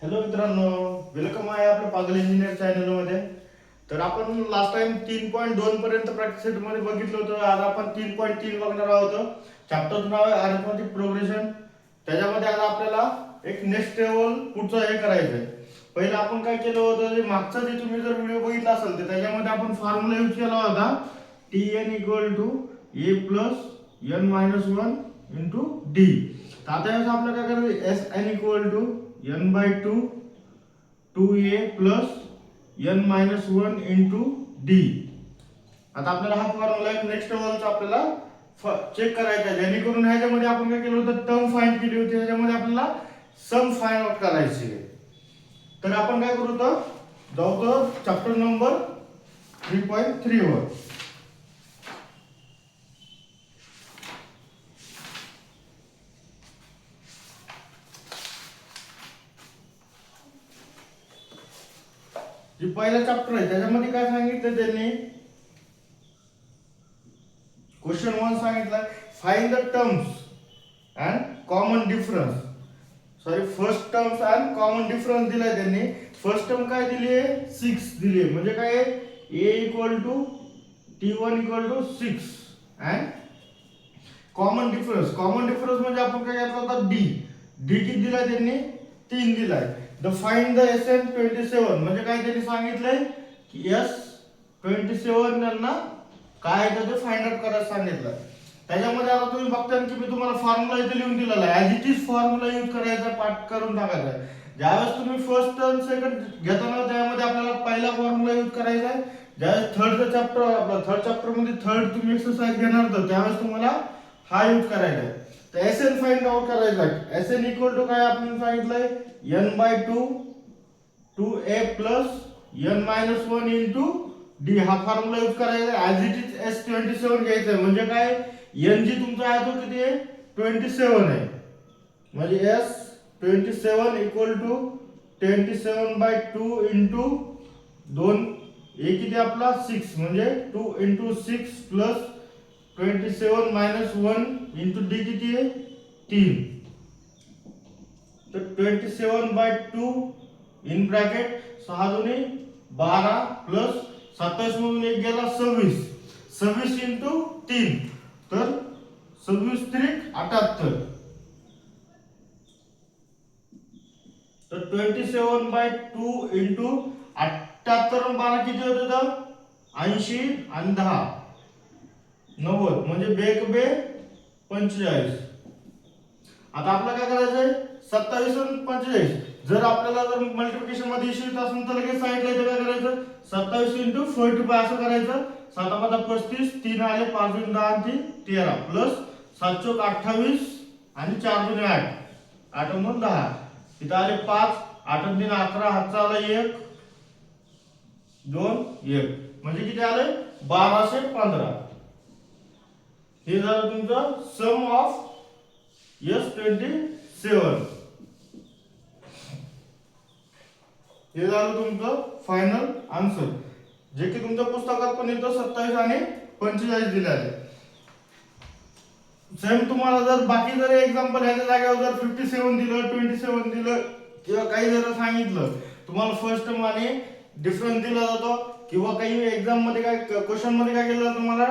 Hello मित्रांनो, welcome आहे आपल्या पागल इंजिनियर चॅनलमध्ये. तर आपण लास्ट टाइम 3.2 पर्यंत प्रॅक्टिस सेटमध्ये बघितलं होतं. आज आपण 3.3 बघणार आहोत. चॅप्टरचं नाव आहे अरिथमेटिक प्रोग्रेशन. त्याच्यामध्ये आज आपल्याला एक नेक्स्ट लेवल पुढचं हे करायचं आहे. पहिलं आपण काय केलं होतं, जे मागचा जे तुम्ही जर व्हिडिओ बघितला असेल तर त्याच्यामध्ये आपण फॉर्म्युला यूज केला होता Tn = a + n-1 * d. तर आता याचं आपल्याला काय करायचं, Sn = n/2 2a + n-1 * d. आता आपल्याला हा फॉर्म्युला एक नेक्स्ट लेवलचा आपल्याला चेक करायचा आहे. जेणेकरून ह्याच्यामध्ये आपण काय केलं होतं, टर्म फाइंड केली होती. ह्याच्यामध्ये आपल्याला सम फाइंड आउट करायची आहे. तर आपण काय करू तर जाऊ तर चॅप्टर नंबर 3.3 वर. जे पहिला चॅप्टर आहे त्याच्यामध्ये काय सांगितलं त्यांनी, क्वेश्चन 1 सांगितलं find the terms and common difference. Sorry, first terms and common difference दिलाय त्यांनी. फर्स्ट टर्म काय दिली आहे, 6 दिली आहे. म्हणजे काय आहे, a = t1 = 6 and common difference. Common difference म्हणजे आपण काय घेतला होता, d. d किती दिलाय त्यांनी, 3 दिलाय. द फाइंड द Sn 27 म्हणजे काय त्यांनी सांगितलंय की S27 यांना काय आहे ते फाइंड आउट करायला सांगितलं. त्याच्यामध्ये आता तुम्ही बघता की मी तुम्हाला फॉर्म्युला इथे लिहून दिलेला आहे. As it is formula use करायचा, पाठ करून टाकायचा. ज्यावेळेस तुम्ही फर्स्ट टर्म सेकंड घेताना त्यामध्ये आपल्याला पहिला फॉर्म्युला यूज करायचा आहे. ज्यावेळेस थर्डचा चॅप्टर आपला थर्ड चॅप्टर मध्ये थर्ड तुम्ही एक्सरसाइज घेणार तर त्यावेळेस तुम्हाला हा यूज करायचा आहे. तर Sn फाइंड आउट करायचा आहे. Sn = काय आपण सांगितलंय, n/2 2a + n-1 * d. हा फॉर्म्युला यूज करायचा आहे. ॲज इट इज S27 घ्यायचं आहे. म्हणजे काय, n जी तुमचा आहे तो किती आहे, 27 आहे. म्हणजे S27 = 27/2 * 2. a किती आपला 6 म्हणजे 2 * 6 + 27 - 1 * d किती आहे 3. तर 27/2 इन ब्रॅकेट 6 दुनी 12 + 27 मधून 1 गेला 26. 26 * 3 तर 26 × 3 = 78. तर 27/2 * 78 आणि 12 किती होते तर 80 आणि 10 90 म्हणजे बेक बे 45. आता आपल्याला काय करायचंय, 27 आणि 45. जर आपल्याला जर मल्टिप्लिकेशन मध्ये इश्यू येत असेल तर लगेच साइडला इथे काय करायचं, 27 * 45 असं करायचं. 7 × 5 = 35, 3 आले, 5 × 10 आणि 13 प्लस 7 × 28 आणि 4 × 8 8 × 10. इथं आले 5, 8 × 3 11, हातचा आला 1 2 1 म्हणजे किती आले 1215. हे झालं तुमचं सम ऑफ S27. हे झालं तुमचं फायनल आन्सर, जे की तुमच्या पुस्तकात पण येतं 27 आणि 45 दिले आहे. सेम तुम्हाला जर बाकी जर एक्झाम्पल ह्याच्या जागेवर जर 57 दिलं 27 दिलं किंवा काही जर सांगितलं, तुम्हाला फर्स्ट टर्म आणि डिफरन्स दिला जातो किंवा काही एक्झाम मध्ये काय क्वेश्चन मध्ये काय केलं तुम्हाला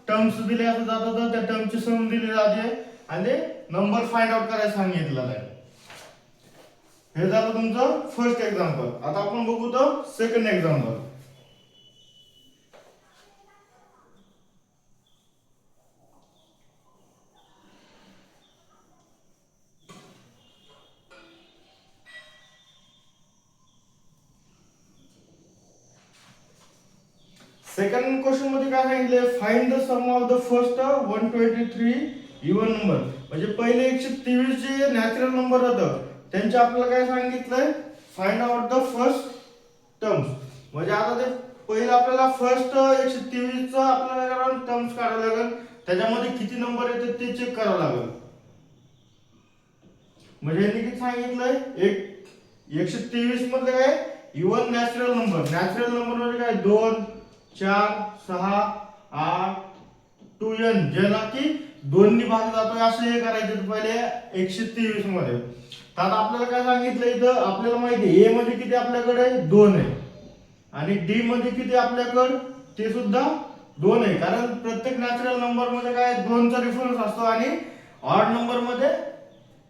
टर्म्स दिले असं जातात, तर त्या टर्मची सम दिली जाते आणि ते नंबर फाइंड आउट करायला सांगितलेलं आहे. हे झालं तुमचं फर्स्ट एक्झाम्पल. आता आपण बघू तर सेकंड एक्झाम्पल. सेकंड क्वेश्चन मध्ये काय सांगितले, find the sum of the first 123 even number. म्हणजे पहिले 123 जे नॅचरल नंबर होतं त्यांचे आपल्याला काय सांगितलंय, find out the first terms. म्हणजे आता ते पहिले आपल्याला फर्स्ट 123 चा आपल्याला टर्म्स काढावं लागेल. त्याच्यामध्ये किती नंबर येतात ते चेक करावं लागेल. म्हणजे यांनी किती सांगितलंय, 123 मध्ये काय even natural number. Natural number म्हणजे काय 2 4 6 8 2n, ज्याला की 2 ने भाग जातोय असं हे करायचं पहिले 123 मध्ये. तर आता आपल्याला काय सांगितलं इथं, आपल्याला माहिती आहे ए मध्ये किती आपल्याकडे 2 आहे आणि डी मध्ये किती आपल्याकडे ते सुद्धा 2 आहे, कारण प्रत्येक नॅचरल नंबर मध्ये काय 2 चा डिफरन्स असतो आणि ऑड नंबर मध्ये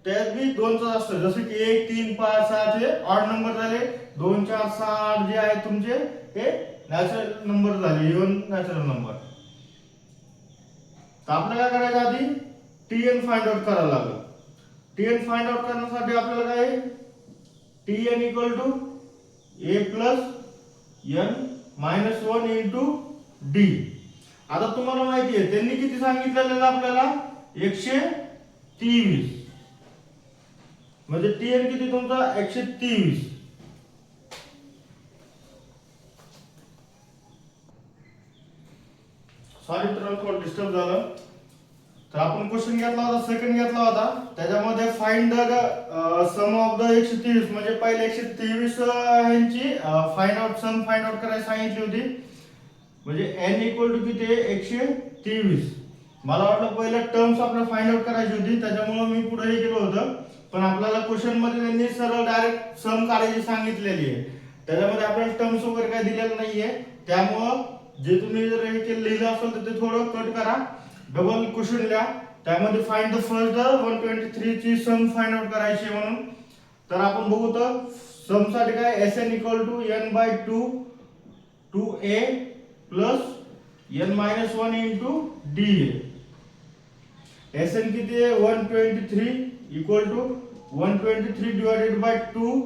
त्यात बी 2 चा असतो. जसे की 1 3 5 6 हे ऑड नंबर झाले, 2 4 6 8 जे आहे तुमचे हे नॅचरल नंबर झाले, इव्हन नॅचरल नंबर. तर आपल्याला काय करायचं, आधी tn फाइंड आउट करायला लागेल. tn फाइंड आउट करण्यासाठी आपल्याला काय आहे, tn equal to a plus n minus 1 into d. आता तुम्हाला माहिती आहे त्यांनी किती सांगितलेलं आपल्याला, 123, म्हणजे tn किती तुमचा 123. सॉरी मित्रांनो, थोडं डिस्टर्ब झालं. तर आपण क्वेश्चन घेतला होता, सेकंड घेतला होता, त्याच्यामध्ये find the sum of the 123, म्हणजे पहिले 123 ह्यांची find out sum find out करायला सांगितली होती. म्हणजे n इक्वल टू किती आहे 123. मला वाटलं पहिल्या टर्म्स आपल्याला फाइंड आउट करायची होती, त्याच्यामुळे मी पुढे हे केलं होतं. पण आपल्याला क्वेश्चन मध्ये त्यांनी सरळ डायरेक्ट सम काढायची सांगितलेली आहे, त्याच्यामध्ये आपल्याला टर्म्स वगैरे काय दिलेलं नाहीये. त्यामुळं जे तुम्ही जर हे केलं लिहिलं असेल तर ते थोडं कट करा, डबल क्वेश्चन लिहा. त्यामध्ये फाइंड द फर्स्ट 123 ची सम फाइंड आउट करायची म्हणून. तर आपण बघू तर सम साठी काय Sn equal to n/2 2a plus n minus 1 into d. Sn किती आहे 123 equal to 123 divided by 2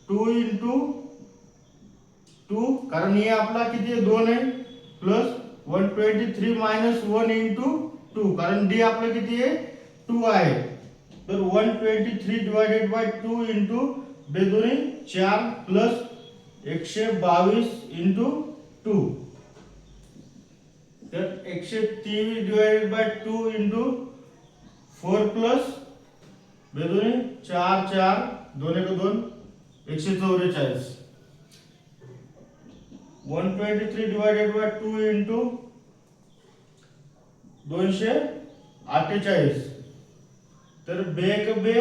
2 into 2, कारण हे आपला किती आहे 2 आहे, प्लस 123 मायनस 1 इंटू 2, कारण d आपलं किती आहे 2 आहे. तर 123 डिवाइडेड बाय 2 इंटू बेदोनी 4 प्लस 122 इंटू 2. तर 123 डिवाइडेड बाय 2 इंटू 4 प्लस बेदोनी 4 4 2 1 2 144. 123 डिवाइडेड बाय 2 इंटू 248. तर बेक बे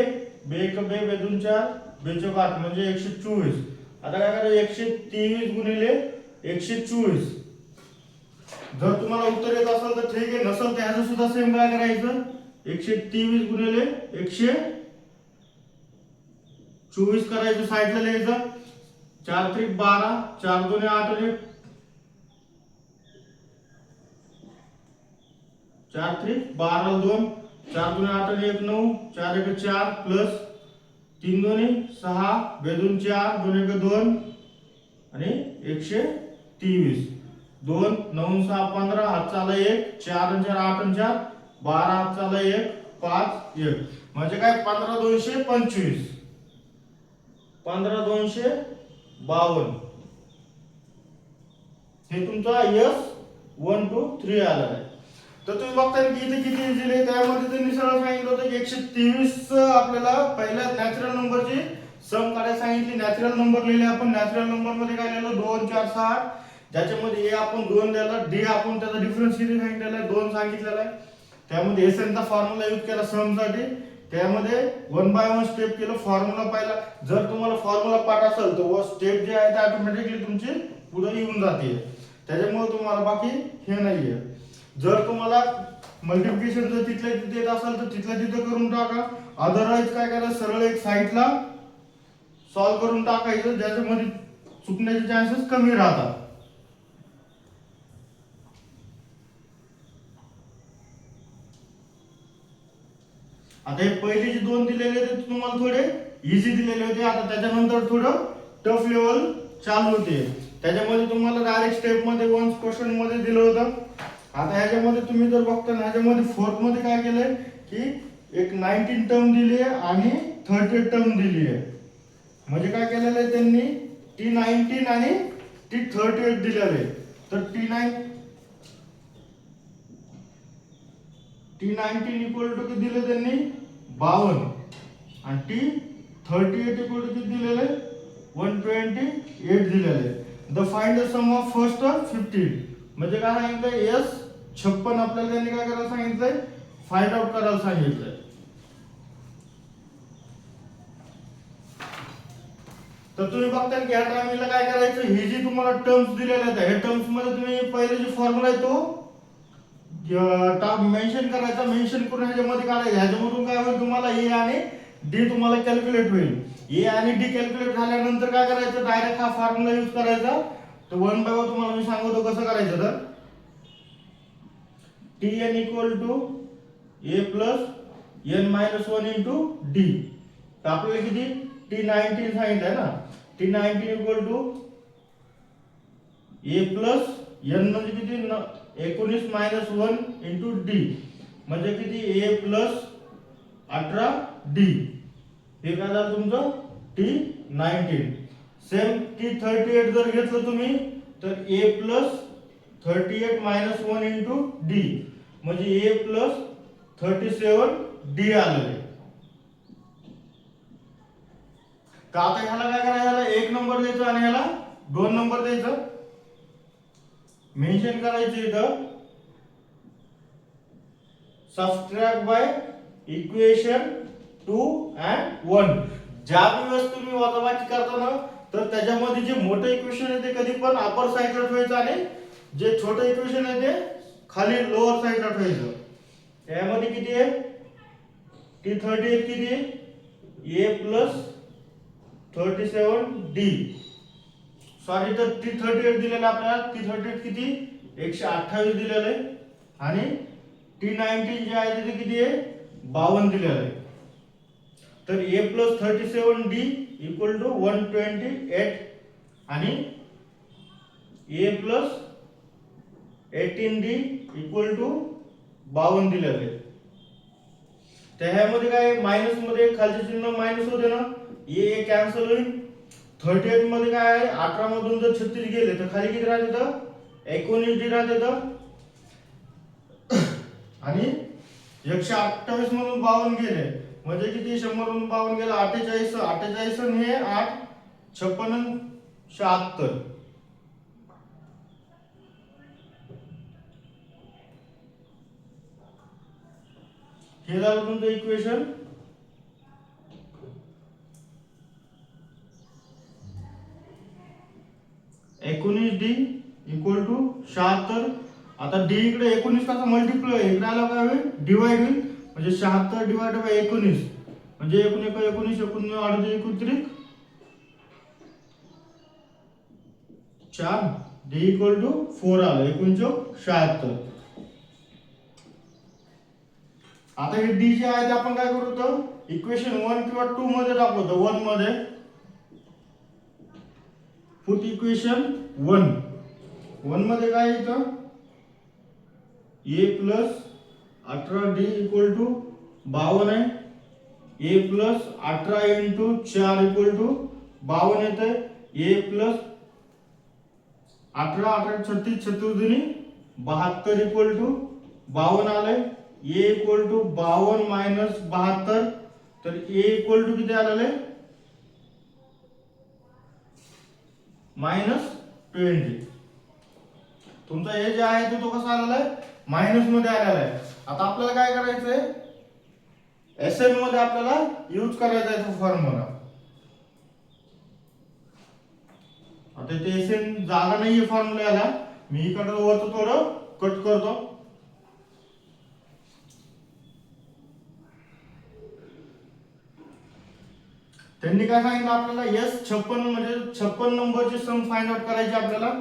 बेदून 4 बेचोक 8 म्हणजे 124. आता काय करायचं 123 गुणिले 124. जर तुम्हाला उत्तर येत असेल तर ठीक आहे, नसेल तर याचं सुद्धा सेम काय करायचं 123 गुणिले 124 करायचं, साइडला लिहायचं. 4 3 12 4 2 8 आणि 4 3 12 2 4 2 8 आणि 1 9 4 1 4 प्लस 3 2 6 बेदून 4 2 1 2 आणि 123. 2 9 6 15 हात चाला 1 4 आणि 4 8 आणि 4 12 हात चाला 1 5 1, म्हणजे काय 15 225 15 252. हे तुमचा यस 1 2 3 आला आहे. तर तुम्ही बघताय की इथे किती दिले, त्यामध्ये त्यांनी सरळ सांगितलं होतं की 123 आपल्याला पहिल्या नॅचरल नंबरची सम काढायला सांगितली. नॅचरल नंबर लिहिले आपण, नॅचरल नंबर मध्ये काय लिहिलं 2 4 6 8, ज्याच्यामध्ये a आपण 2 दिला, d आपण त्याचा डिफरन्स किती सांगितलेला आहे 2 सांगितलेला आहे. त्यामध्ये Sn चा फॉर्म्युला यूज केला सम साठी, त्यामध्ये 1 बाय 1 स्टेप केलं. फॉर्म्युला पाहिला, जर तुम्हाला फॉर्म्युला पाठ असेल तर वो स्टेप जे आहे ते ऑटोमॅटिकली तुमची पुढे येऊन जाते, त्याच्यामुळे तुम्हाला बाकी हे नाहीये. जर तुम्हाला मल्टिप्लिकेशन जर तिथल्या तिथे येत असेल तर तिथल्या तिथे करून टाका, अदरवाइज काय करायचं सरळ एक साइडला सॉल्व करून टाकायचं, ज्याच्यामध्ये चुकण्याचे चान्सेस कमी राहतात. आता हे पहिले जे 2 दिलेले होते तुम्हाला थोडे इझी दिलेले होते, आता त्याच्यानंतर थोडं टफ लेवल चालू होते. त्याच्यामध्ये तुम्हाला डायरेक्ट स्टेप मध्ये 1 क्वेश्चन मध्ये दिलं होतं. आता ह्याच्यामध्ये तुम्ही जर बघता ना, ह्याच्यामध्ये फोर्थ मध्ये काय केलंय की एक 19 टर्म दिली आहे आणि 38 टर्म दिली आहे. म्हणजे काय केलेलं आहे त्यांनी T19 आणि T38 दिलेले आहे. तर T19 इक्वल टू किती दिले त्यांनी 52 आणि T38 इक्वल टू किती दिलेले 128 दिलेले. The find the sum of first 15, म्हणजे काय सांगितलंय S 56 आपल्याला त्यांनी काय करायला सांगितलंय फाइंड आउट करायला सांगितलंय. तर तुम्ही बघता की ह्या टायमिंगला काय करायचं, ही जी तुम्हाला टर्म्स दिलेल्या आहेत ह्या टर्म्स मध्ये तुम्ही पहिले जो फॉर्म्युला आहे तो मेन्शन करायचा, मेन्शन करून ह्याच्यामध्ये काढायचं, ह्याच्यामधून काय होईल तुम्हाला ए आणि डी तुम्हाला कॅल्क्युलेट होईल. ए आणि डी कॅल्क्युलेट झाल्यानंतर काय करायचं, डायरेक्ट हा फॉर्म्युला यूज करायचा. तर 1/1 तुम्हाला मी सांगतो कसं करायचं. तर Tn equal to a plus n minus 1 into d. तर आपल्याला किती T19 सांगितलं ना, T19 equal to a plus n म्हणजे किती 19 मायनस 1 इंटू डी म्हणजे किती a प्लस 18 डी. हे काय झालं तुमचं T19. सेम T38 जर घेतलं तुम्ही तर a plus 38 minus 1 into D म्हणजे a प्लस 37 डी आलेले. का आता ह्याला काय करायचं, ह्याला 1 नंबर द्यायचं आणि ह्याला 2 नंबर द्यायचं. मेन्शन करायचं इथं सबट्रॅक्ट बाय इक्वेशन 2 and 1. ज्या वेळेस तुम्ही वजाबाकी करताना तर त्याच्यामध्ये जे मोठं इक्वेशन आहे ते कधी पण अपर साइडला ठेवायचं आणि जे छोटं इक्वेशन आहे ते खाली लोअर साइडला ठेवायचं. यामध्ये किती आहे T38 किती आहे a प्लस 37 डी. सॉरी तर T38 दिलेला आपल्याला, T38 किती 128 दिलेलं आहे आणि T19 जे आहे ते किती आहे 52 दिलेलं आहे. तर a plus 37 d equal to 128 आणि a plus 18 d equal to 52 दिलेलं आहे. तर ह्यामध्ये काय मायनस मध्ये खालचे चिन्ह मायनस होते ना, a कॅन्सल होईल. 38 मध्ये काय आहे 18 मधून जर 36 गेले तर खाली किती राहते तर 19 डी राहते. तर आणि 128 मधून 52 गेले म्हणजे किती 100 मधून 52 गेला 48. 48 आणि हे 8 56 76. हे झालं तुमचं इक्वेशन. D equal to 76. आता डी इकडे 19 कसा मल्टिप्लाय इकडे आला काय होईल डिवाइड होईल म्हणजे 76 डिवाइड बाय 19 म्हणजे 19 19 19 19 4 डी इक्वल टू 4 आलं 1976. आता हे डी जे आहे ते आपण काय करू तर इक्वेशन 1 किंवा 2 मध्ये टाकतो. 1 मध्ये पुट इक्वेशन 1 मध्ये काय येतं a plus 18 d equal to 52 आहे. a plus 18 into 4 equal to 52 येते. a प्लस 18 18 36 36 दुनी 72 इक्वल टू 52 आले. a इक्वल टू 52 मायनस 72 तर a इक्वल टू किती आलेले -20. तुमचा a जे आहे ते तो कसा आलेला आहे मायनस मध्ये आलेला आहे. आता आपल्याला काय करायचंय एसएन मध्ये आपल्याला यूज करायचा आहे तो फॉर्म्युला. आता ते एसएन जागा नाहीये फॉर्म्युल्याला, मी इकडे वरचं थोडं कट करतो. त्यांनी काय सांगितलं आपल्याला S56 म्हणजे 56 नंबरची सम फाइंड आउट करायची आपल्याला.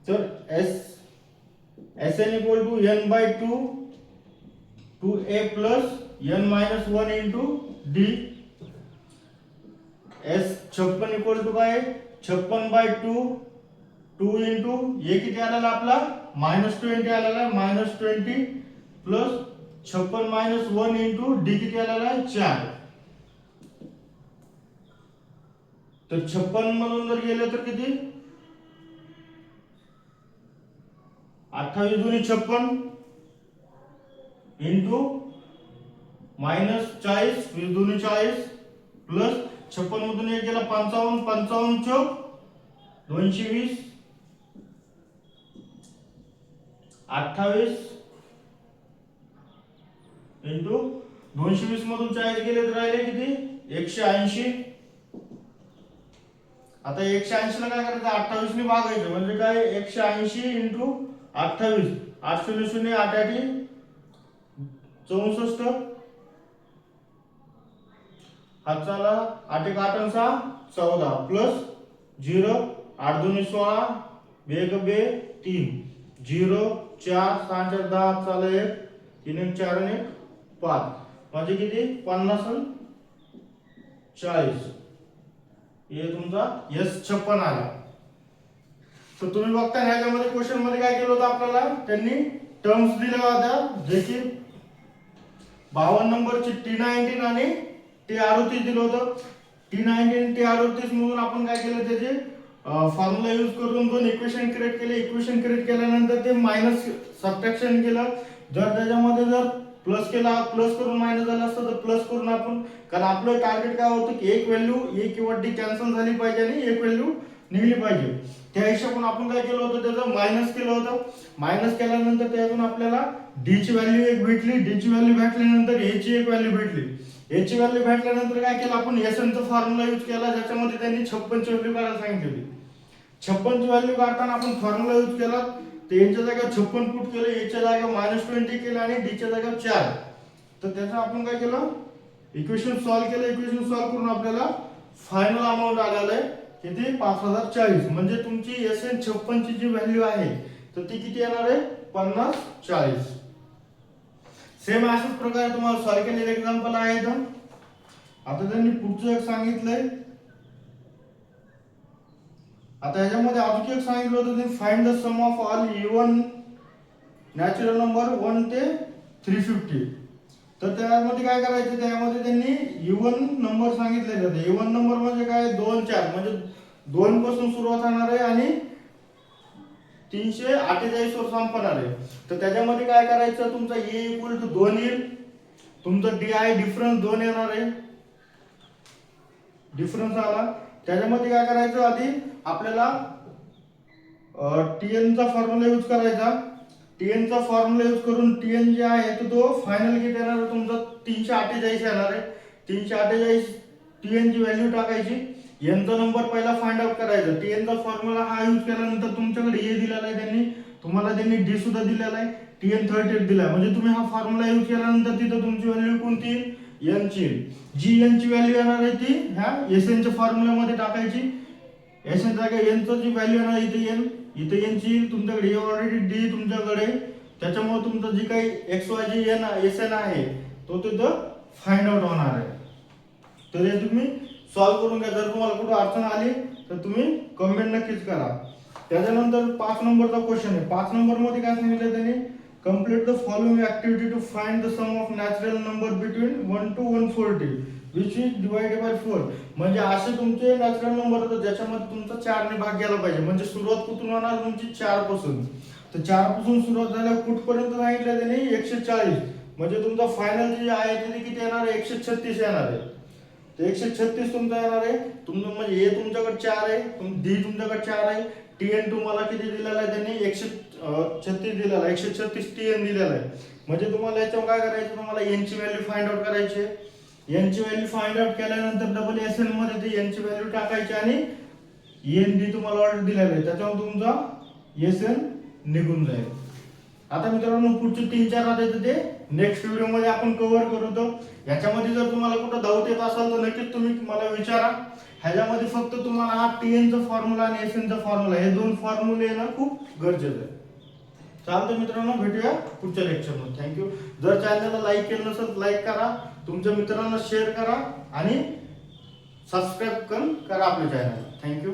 तर Sn equal to n by 2 2a plus n minus 1 into d. S56 equal to काय 56 बाय 2 2 इंटू a किती आलेला आपला -20 आलेला आहे -20 प्लस 56 मायनस 1 इंटू d किती आलेला आहे 4. तर 56 मधून जर गेले तर किती 28 दुनी 56 इंटू -40 20 दुनी 40 प्लस 56 मधून एक गेला 55 55 चौक 220 28 इंटू 220 मधून 40 गेले तर राहिले किती 180 आता 180 ला काय करायचं 28 ने भागायचं म्हणजे काय 180 इंटू 28 8 0 0 8 8 64 हातचाला 8 1 8 6 14 प्लस 0 8 2 16 2 1 2 3 0 4 6 4 10 हातचाला 1 3 1 4 1 5 म्हणजे किती 50 आणि 40 हे तुमचा S56 आला. तर तुम्ही बघता ह्याच्यामध्ये क्वेश्चन मध्ये काय केलं होतं आपल्याला त्यांनी टर्म्स दिल्या होत्या जे की 52 नंबरची T19 आणि T38 दिलं होतं. T19 T38 मधून आपण काय केलं त्याचे फॉर्म्युला यूज करून दोन इक्वेशन क्रिएट केले. इक्वेशन क्रिएट केल्यानंतर ते मायनस सबट्रॅक्शन केलं. जर त्याच्यामध्ये जर प्लस केला प्लस करून मायनस झाला असतं तर प्लस करून आपण कारण आपलं टार्गेट काय होतं की एक व्हॅल्यू ए किंवा डी कॅन्सल झाली पाहिजे आणि एक व्हॅल्यू निघली पाहिजे. त्या हिशोबाने आपण काय केलं होतं त्याचं मायनस केलं होतं. मायनस केल्यानंतर त्यातून आपल्याला डी ची व्हॅल्यू एक भेटली. डी ची व्हॅल्यू भेटल्यानंतर ए ची एक व्हॅल्यू भेटली. ए ची व्हॅल्यू भेटल्यानंतर काय केलं आपण एसएन चा फॉर्म्युला यूज केला ज्याच्यामध्ये त्यांनी 56 ची व्हॅल्यू काढायला सांगितली. 56 ची व्हॅल्यू काढताना आपण फॉर्म्युला यूज केला. तर एच्या जागेवर 56 पुट केलं, एच्या जागेवर -20 केलं आणि डी च्या जागेवर 4. तर त्याचं आपण काय केलं इक्वेशन सॉल्व केलं. इक्वेशन सॉल्व करून आपल्याला फायनल अमाउंट आलेलं आहे किती 5040. म्हणजे तुमची एसएन 56 ची जी व्हॅल्यू आहे तर ती किती येणार आहे 5040. सेम अशाच प्रकारे तुम्हाला सॉल्व केलेले एक्झाम्पल आहेत. आता त्यांनी पुढचं एक सांगितलंय. आता ह्याच्यामध्ये अजून एक सांगितलं होतं ते find the sum of all even natural number 1 ते 350. तर त्यामध्ये काय करायचं त्यामध्ये त्यांनी इवन नंबर सांगितलेले होते. इवन नंबर म्हणजे काय 2 4 म्हणजे 2 पासून सुरुवात होणार आहे आणि 348 वर संपणार आहे. तर त्याच्यामध्ये काय करायचं तुमचा a इक्वल टू 2 येईल. तुमचा di डिफरन्स 2 येणार आहे. डिफरन्स आला त्याच्यामध्ये काय करायचं आधी आपल्याला tn चा फॉर्म्युला यूज करायचा. tn चा फॉर्म्युला यूज करून tn जे आहे तो फायनल किती येणार आहे तुमचा 348 येणार आहे. 348 tn ची व्हॅल्यू टाकायची. n चा नंबर पहिला फाइंड आउट करायचा. tn चा फॉर्म्युला हा यूज केल्यानंतर तुमच्याकडे a दिलेला आहे त्यांनी तुम्हाला त्यांनी d सुद्धा दिलेला आहे. tn38 दिला म्हणजे तुम्ही हा फॉर्म्युला यूज केल्यानंतर तिथे तुमची व्हॅल्यू कोणती n ची जी n ची व्हॅल्यू येणार आहे ती ह्या sn च्या फॉर्म्युला मध्ये टाकायची. sn जागा n ची व्हॅल्यू येणार इथे n ची तुमच्याकडे ऑलरेडी d तुमच्याकडे त्याच्यामुळे तुमचं जी काही xy n sn आहे तो तिथं फाइंड आउट होणार आहे. तर हे तुम्ही सॉल्व करून घ्या. जर तुम्हाला कुठे अडचण आली तर तुम्ही कमेंट नक्कीच करा. त्याच्यानंतर 5 नंबरचा क्वेश्चन आहे. 5 नंबर मध्ये काय सांगितलं त्यांनी complete the following activity to find the sum of natural number between 1 to 140 which is divided by 4. म्हणजे असे तुमचे नॅचरल नंबर होतात ज्याच्यामध्ये तुमचा 4 ने भाग गेला पाहिजे. म्हणजे सुरुवात कुठून होणार तुमची 4 पासून. तर 4 पासून सुरुवात झाल्यावर कुठपर्यंत सांगितलं त्यांनी 140. म्हणजे तुमचा फायनल जे आहे ते किती येणार आहे 136 येणार आहे. तर 136 तुमचा येणार आहे. तुमचं म्हणजे a तुमच्याकडे 4 आहे, d तुमच्याकडे 4 आहे. tn तुम्हाला किती दिलेला आहे त्यांनी 136 दिलेला आहे. 136 tn दिलेला आहे. म्हणजे तुम्हाला याच्यावर काय करायचं तुम्हाला n ची व्हॅल्यू फाइंड आउट करायची आहे. n ची व्हॅल्यू फाइंड आउट केल्यानंतर डबल sn मध्ये ती n ची व्हॅल्यू टाकायची आणि n d तुम्हाला ऑर्डर दिलेला आहे त्याच्यावर तुमचा sn निघून जाईल. आता मित्रांनो पुढचे 3-4 राहते ते नेक्स्ट व्हिडिओ मध्ये आपण कव्हर करू. याच्यामध्ये जर तुम्हाला कुठं डाऊट येत असेल तर नक्कीच तुम्ही मला विचारा. ह्याच्यामध्ये फक्त तुम्हाला हा tn चा फॉर्म्युला आणि sn चा फॉर्म्युला हे दोन फॉर्म्युले येणं खूप गरजेचं आहे. चालतं मित्रांनो भेटूया पुढच्या लेक्चरमध्ये. थँक्यू. जर चॅनलला लाईक केलं नसेल लाईक करा, तुमच्या मित्रांना शेअर करा आणि सबस्क्राईब करा आपल्या चॅनलला. थँक्यू.